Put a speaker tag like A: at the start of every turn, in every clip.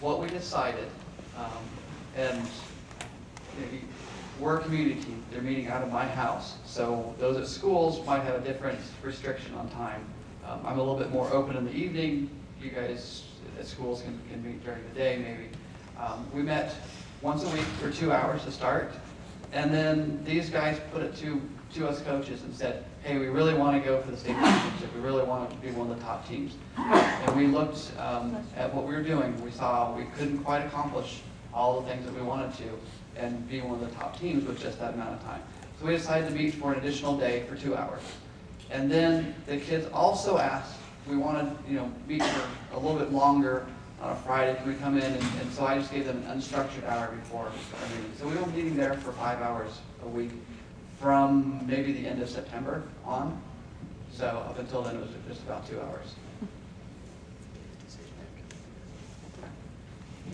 A: what we decided, and we're a community team. They're meeting out of my house. So those at schools might have a different restriction on time. I'm a little bit more open in the evening. You guys at schools can meet during the day maybe. We met once a week for 2 hours to start. And then these guys put it to us coaches and said, hey, we really want to go for the state championship. We really want to be one of the top teams. And we looked at what we were doing. We saw we couldn't quite accomplish all the things that we wanted to and be one of the top teams with just that amount of time. So we decided to meet for an additional day for 2 hours. And then the kids also asked, we want to meet for a little bit longer on a Friday. Can we come in? And so I just gave them an unstructured hour before our meeting. So we were meeting there for 5 hours a week from maybe the end of September on. So up until then it was just about 2 hours.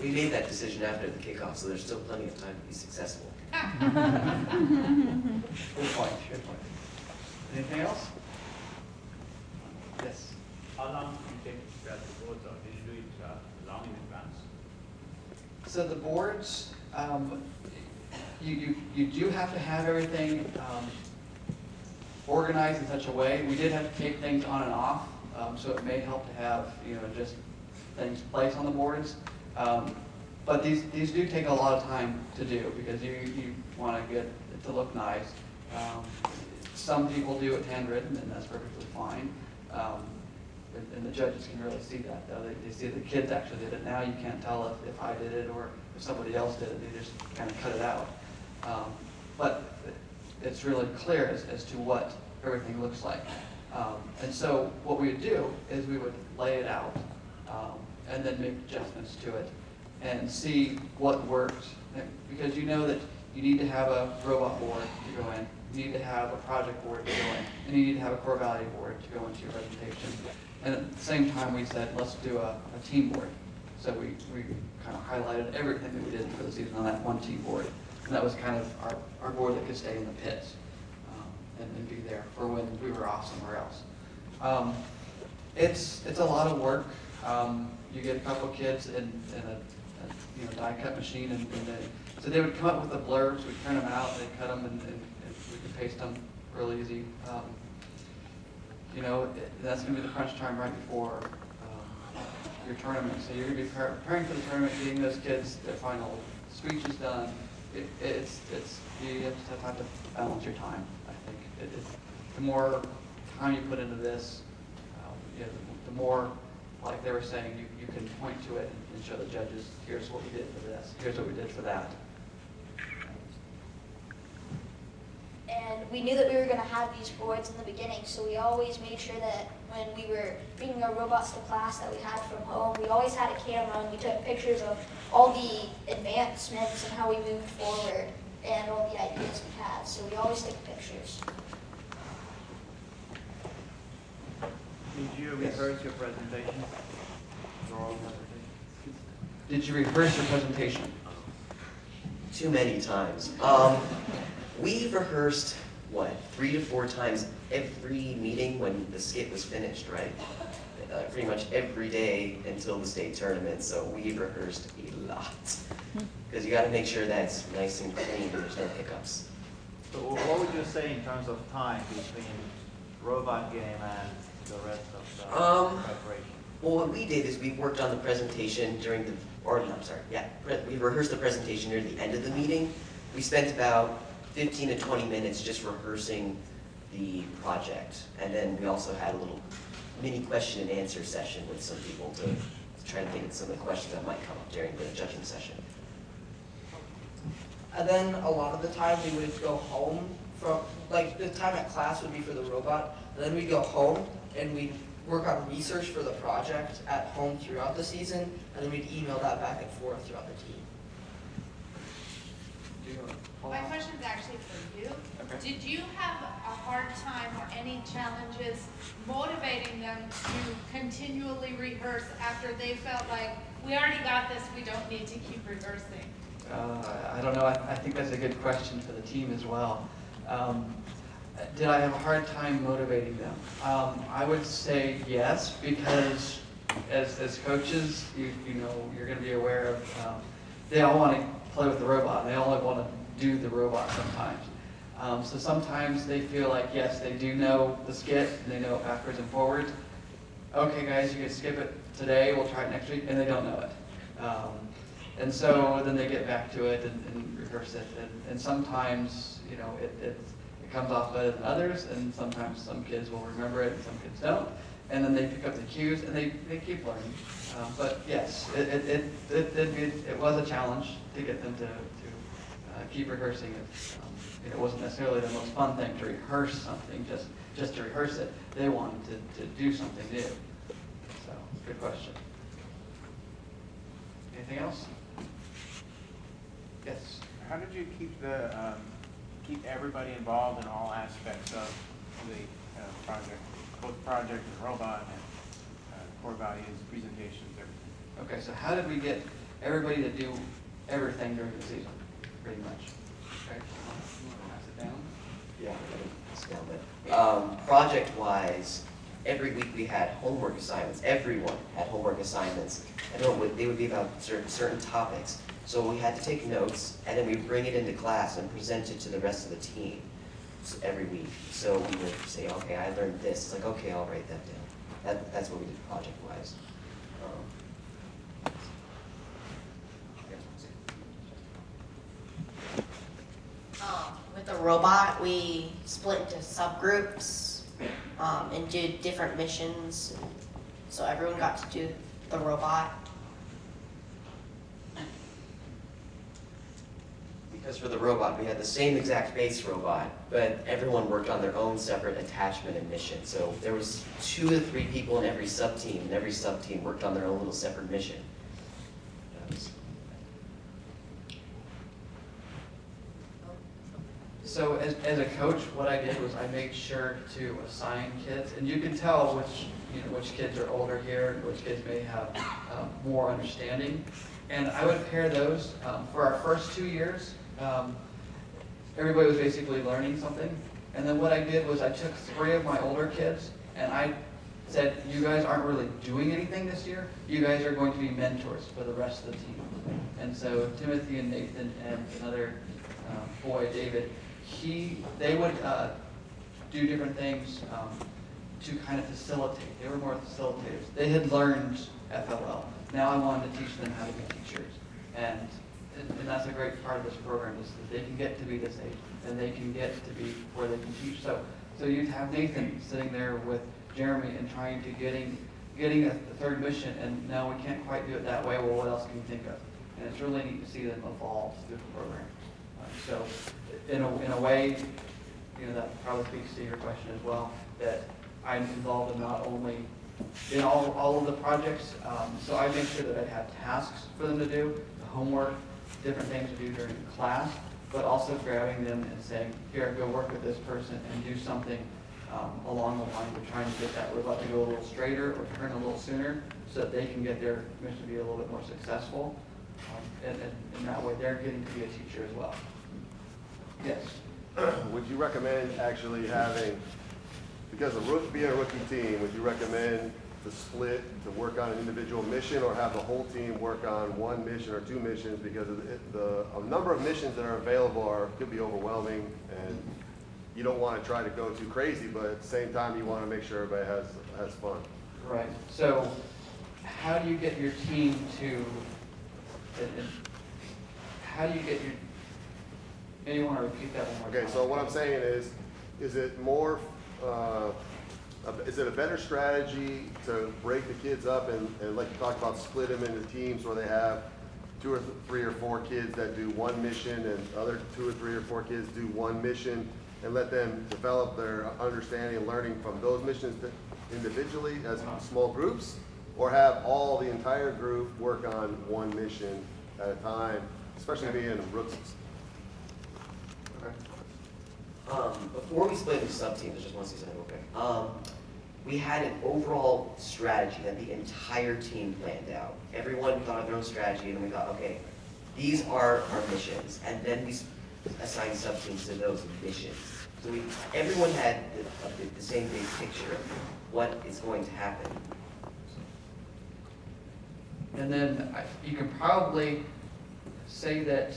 B: We made that decision after the kickoff, so there's still plenty of time to be successful.
A: Good point, good point. Anything else? Yes.
C: How long do you take to prepare the boards, or did you do it long in advance?
A: So the boards, you do have to have everything organized in such a way. We did have to take things on and off, so it may help to have just things placed on the boards. But these do take a lot of time to do because you want to get it to look nice. Some people do it handwritten, and that's perfectly fine. And the judges can really see that, though. They see the kids actually did it. Now you can't tell if I did it or if somebody else did it. They just kind of cut it out. But it's really clear as to what everything looks like. And so what we would do is we would lay it out and then make adjustments to it and see what worked. Because you know that you need to have a robot board to go in. You need to have a project board to go in, and you need to have a core value board to go into your presentation. And at the same time, we said, let's do a team board. So we kind of highlighted everything that we did for the season on that one team board. And that was kind of our board that could stay in the pits and be there for when we were off somewhere else. It's a lot of work. You get a couple of kids in a die cut machine, so they would come up with the blurbs, we'd print them out, they'd cut them, and we could paste them real easy. That's going to be the crunch time right before your tournament. So you're going to be preparing for the tournament, getting those kids their final speeches done. You just have to balance your time, I think. The more time you put into this, the more, like they were saying, you can point to it and show the judges, here's what we did for this, here's what we did for that.
D: And we knew that we were going to have these boards in the beginning, so we always made sure that when we were bringing our robots to class that we had from home, we always had a camera and we took pictures of all the advancements and how we moved forward and all the ideas we had. So we always take pictures.
C: Did you rehearse your presentation?
A: Did you rehearse your presentation?
B: Too many times. We rehearsed, 3 to 4 times every meeting when the skit was finished, right? Pretty much every day until the state tournament, so we rehearsed a lot. Because you got to make sure that's nice and clean and there's no hiccups.
C: So what would you say in terms of time between robot game and the rest of the preparation?
B: Well, what we did is we worked on the presentation during the, we rehearsed the presentation near the end of the meeting. We spent about 15 to 20 minutes just rehearsing the project. And then we also had a little mini question and answer session with some people to try to think of some of the questions that might come up during the judging session.
E: And then a lot of the time we would go home from, like the time at class would be for the robot, and then we'd go home and we'd work on research for the project at home throughout the season, and then we'd email that back and forth throughout the team.
F: My question is actually for you.
A: Okay.
F: Did you have a hard time or any challenges motivating them to continually rehearse after they felt like, we already got this, we don't need to keep rehearsing?
A: I don't know. I think that's a good question for the team as well. Did I have a hard time motivating them? I would say yes, because as coaches, you know, you're going to be aware of, they all want to play with the robot, and they all want to do the robot sometimes. So sometimes they feel like, yes, they do know the skit, and they know it backwards and forwards. Okay, guys, you can skip it today, we'll try it next week, and they don't know it. And so then they get back to it and rehearse it, and sometimes, you know, it comes off better than others, and sometimes some kids will remember it and some kids don't, and then they pick up the cues and they keep learning. But yes, it was a challenge to get them to keep rehearsing it. It wasn't necessarily the most fun thing to rehearse something just to rehearse it. They wanted to do something new. So, good question. Anything else? Yes.
G: How did you keep everybody involved in all aspects of the project, both project and robot and core values, presentations, everything?
A: Okay, so how did we get everybody to do everything during the season, pretty much? Okay, you want to pass it down?
B: Yeah, it's down, but project-wise, every week we had homework assignments. Everyone had homework assignments. And they would be about certain topics. So we had to take notes, and then we bring it into class and present it to the rest of the team every week. So we would say, okay, I learned this. It's like, okay, I'll write that down. That's what we did project-wise.
H: With the robot, we split into subgroups and did different missions. So everyone got to do the robot.
B: Because for the robot, we had the same exact base robot, but everyone worked on their own separate attachment and mission. So there was 2 to 3 people in every sub-team, and every sub-team worked on their own little separate mission.
A: So as a coach, what I did was I made sure to assign kids, and you can tell which kids are older here and which kids may have more understanding. And I would pair those for our first 2 years. Everybody was basically learning something. And then what I did was I took 3 of my older kids and I said, you guys aren't really doing anything this year. You guys are going to be mentors for the rest of the team. And so Timothy and Nathan and another boy, David, they would do different things to kind of facilitate. They were more facilitators. They had learned FLL. Now I wanted to teach them how to be teachers. And that's a great part of this program is that they can get to be this age and they can get to be where they can teach. So you'd have Nathan sitting there with Jeremy and trying to getting a third mission, and no, we can't quite do it that way. Well, what else can you think of? And it's really neat to see them evolve through the program. So in a way, that probably speaks to your question as well, that I'm involved in not only in all of the projects, so I make sure that I have tasks for them to do, the homework, different things to do during class, but also grabbing them and saying, here, go work with this person and do something along the line of trying to get that robot to go a little straighter or turn a little sooner so that they can get their mission to be a little bit more successful. And that way they're getting to be a teacher as well. Yes?
I: Would you recommend actually having, because being a rookie team, would you recommend to split, to work on an individual mission, or have the whole team work on one mission or 2 missions? Because the number of missions that are available could be overwhelming, and you don't want to try to go too crazy, but at the same time you want to make sure everybody has fun.
A: Right. So how do you get your team to, how do you get your, maybe you want to repeat that one more time.
I: Okay, so what I'm saying is it more, is it a better strategy to break the kids up and like you talked about, split them into teams where they have 2 or 3 or 4 kids that do one mission and other 2 or 3 or 4 kids do one mission, and let them develop their understanding and learning from those missions individually as small groups, or have the entire group work on one mission at a time, especially being rookies?
B: Before we split into sub-teams, I just want to say something real quick. We had an overall strategy that the entire team planned out. Everyone thought of their own strategy, and we thought, okay, these are our missions, and then we assigned sub-teams to those missions. So everyone had the same big picture of what is going to happen.
A: And then you can probably say that,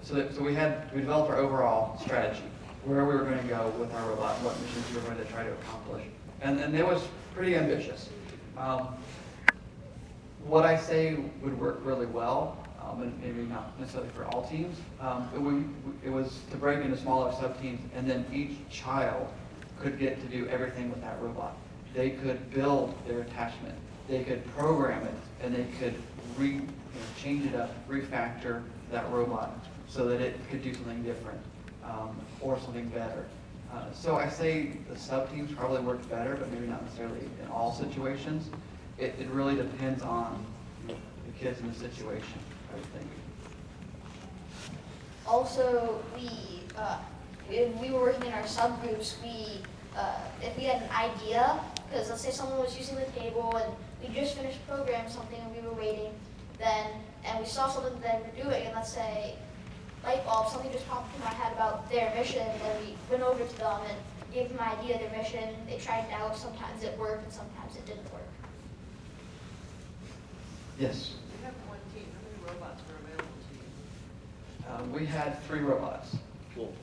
A: so we developed our overall strategy, where we were going to go with our robot, what missions we were going to try to accomplish. And it was pretty ambitious. What I say would work really well, and maybe not necessarily for all teams, it was to break into smaller sub-teams, and then each child could get to do everything with that robot. They could build their attachment, they could program it, and they could change it up, refactor that robot so that it could do something different or something better. So I say the sub-teams probably work better, but maybe not necessarily in all situations. It really depends on the kids in the situation, I would think.
D: Also, when we were working in our subgroups, if we had an idea, because let's say someone was using the table and we just finished programming something and we were waiting, and we saw something that they were doing, and let's say light bulb, something just popped into my head about their mission, and then we went over to them and gave them an idea of their mission. They tried it out. Sometimes it worked and sometimes it didn't work.
A: Yes.
J: You have one team. How many robots were available to you?
A: We had 3 robots.
B: Cool.